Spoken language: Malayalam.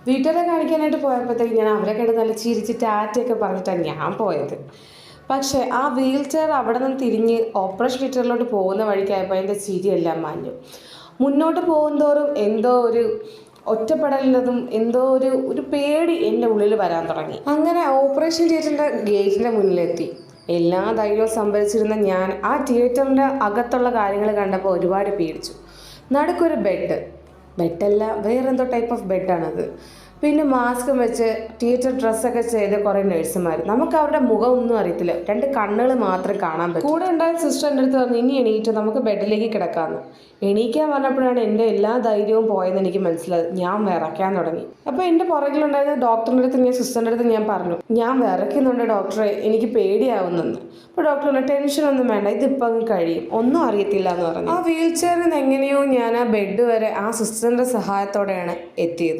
വീട്ടുകാരെ കാണിക്കാനായിട്ട് പോയപ്പോഴത്തേക്ക് ഞാൻ അവരെ കണ്ട് നല്ല ചിരിച്ച് ടാറ്റയൊക്കെ പറഞ്ഞിട്ടാണ് ഞാൻ പോയത്. പക്ഷേ ആ വീൽ ചെയർ അവിടെ നിന്ന് തിരിഞ്ഞ് ഓപ്പറേഷൻ തിയേറ്ററിലോട്ട് പോകുന്ന വഴിക്കായപ്പോൾ എൻ്റെ ചിരിയെല്ലാം മാഞ്ഞു. മുന്നോട്ട് പോകുന്തോറും എന്തോ ഒരു ഒറ്റപ്പെടലിനതും എന്തോ ഒരു പേടി എൻ്റെ ഉള്ളിൽ വരാൻ തുടങ്ങി. അങ്ങനെ ഓപ്പറേഷൻ തിയേറ്ററിൻ്റെ ഗേറ്റിൻ്റെ മുന്നിലെത്തി. എല്ലാ ധൈര്യവും സംഭരിച്ചിരുന്ന ഞാൻ ആ തിയേറ്ററിൻ്റെ അകത്തുള്ള കാര്യങ്ങൾ കണ്ടപ്പോൾ ഒരുപാട് പേടിച്ചു. നടുക്കൊരു ബെഡല്ല, വേറെന്തോ ടൈപ്പ് ഓഫ് ബെഡാണത്. പിന്നെ മാസ്ക് വെച്ച് തിയേറ്റർ ഡ്രസ്സൊക്കെ ചെയ്ത് കുറേ നഴ്സുമാർ. നമുക്ക് അവരുടെ മുഖം ഒന്നും അറിയത്തില്ല, 2 കണ്ണുകൾ മാത്രം കാണാൻ പറ്റും. കൂടെ ഉണ്ടായ സിസ്റ്റർ എൻ്റെ അടുത്ത് പറഞ്ഞു, ഇനി എണീറ്റ് നമുക്ക് ബെഡിലേക്ക് കിടക്കാമെന്ന്. എണീക്കാൻ പറഞ്ഞപ്പോഴാണ് എൻ്റെ എല്ലാ ധൈര്യവും പോയെന്ന് എനിക്ക് മനസ്സിലായത്. ഞാൻ വിറയ്ക്കാൻ തുടങ്ങി. അപ്പോൾ എൻ്റെ പുറകിലുണ്ടായിരുന്ന ഡോക്ടറിൻ്റെ അടുത്ത് സിസ്റ്ററിൻ്റെ അടുത്ത് ഞാൻ പറഞ്ഞു, ഞാൻ വിറയ്ക്കുന്നുണ്ട് ഡോക്ടറെ, എനിക്ക് പേടിയാവുന്നെന്ന്. അപ്പോൾ ഡോക്ടർ പറഞ്ഞു, ടെൻഷനൊന്നും വേണ്ട, ഇതിപ്പോൾ അങ്ങ് കഴിയും, ഒന്നും അറിയത്തില്ല എന്ന് പറഞ്ഞു. ആ വീൽ ചെയറിൽ നിന്ന് എങ്ങനെയോ ഞാൻ ആ ബെഡ് വരെ ആ സിസ്റ്ററിൻ്റെ സഹായത്തോടെയാണ് എത്തിയത്.